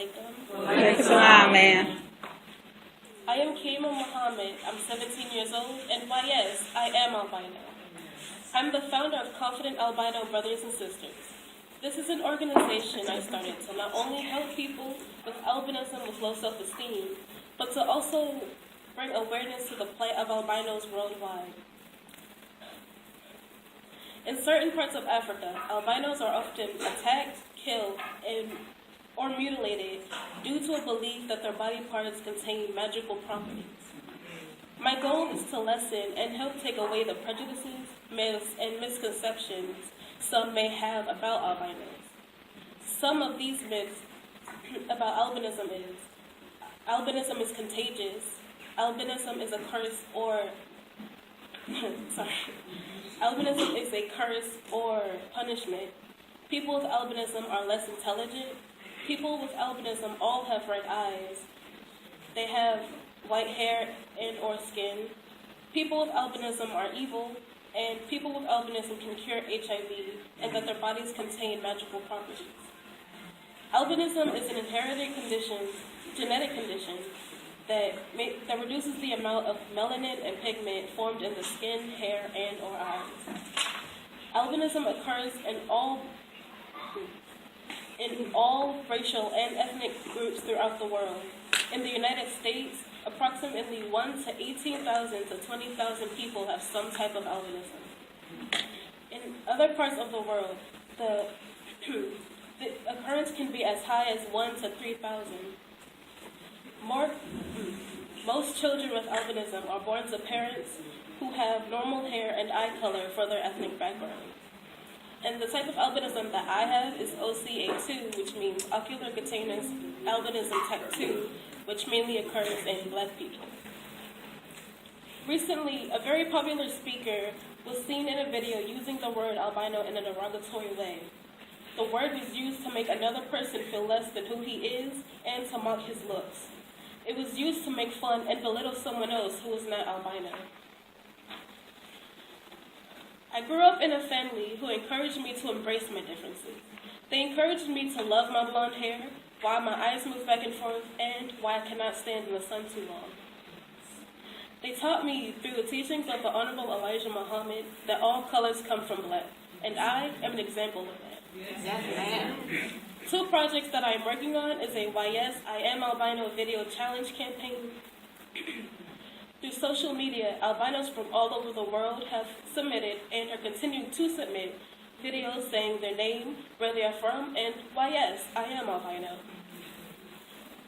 alaikum. Man. I am Qiyamah Muhammad. I'm 17 years old, and why yes, I am albino. I'm the founder of Confident Albino Brothers and Sisters. This is an organization I started to not only help people with albinism with low self-esteem, but to also bring awareness to the plight of albinos worldwide. In certain parts of Africa, albinos are often attacked, killed, or mutilated due to a belief that their body parts contain magical properties. My goal is to lessen and help take away the prejudices, myths, and misconceptions some may have about albinos. Some of these myths about albinism is contagious, albinism is a curse or, albinism is a curse or punishment. People with albinism are less intelligent. People with albinism all have red eyes. They have white hair and or skin. People with albinism are evil, and people with albinism can cure HIV, and that their bodies contain magical properties. Albinism is an inherited condition, genetic condition, that reduces the amount of melanin and pigment formed in the skin, hair, and or eyes. Albinism occurs in all racial and ethnic groups throughout the world. In the United States, approximately 1 to 18,000 to 20,000 people have some type of albinism. In other parts of the world, the occurrence can be as high as 1 to 3,000. Most children with albinism are born to parents who have normal hair and eye color for their ethnic background. And the type of albinism that I have is OCA2, which means ocular cutaneous albinism type 2, which mainly occurs in black people. Recently, a very popular speaker was seen in a video using the word albino in a derogatory way. The word was used to make another person feel less than who he is and to mock his looks. It was used to make fun and belittle someone else who was not albino. I grew up in a family who encouraged me to embrace my differences. They encouraged me to love my blonde hair, why my eyes move back and forth, and why I cannot stand in the sun too long. They taught me through the teachings of the Honorable Elijah Muhammad that all colors come from black, and I am an example of that. Yes, 2 projects that I am working on is a Why Yes, I Am Albino video challenge campaign. Through social media, albinos from all over the world have submitted and are continuing to submit videos saying their name, where they are from, and why yes, I am albino.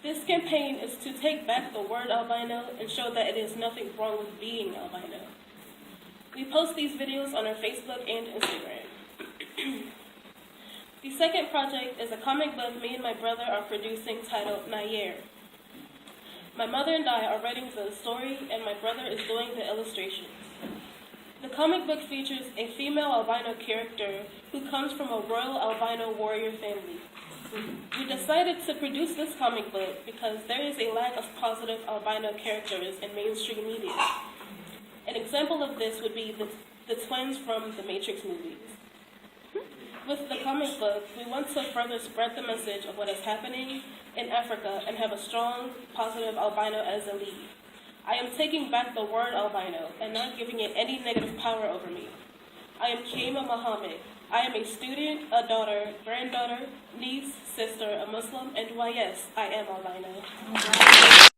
This campaign is to take back the word albino and show that it is nothing wrong with being albino. We post these videos on our Facebook and Instagram. The second project is a comic book me and my brother are producing titled Nayer. My mother and I are writing the story, and my brother is doing the illustrations. The comic book features a female albino character who comes from a royal albino warrior family. We decided to produce this comic book because there is a lack of positive albino characters in mainstream media. An example of this would be the twins from the Matrix movies. With the comic book, we want to further spread the message of what is happening in Africa and have a strong, positive albino as a lead. I am taking back the word albino and not giving it any negative power over me. I am Qiyamah Muhammad. I am a student, a daughter, granddaughter, niece, sister, a Muslim, and why yes, I am albino.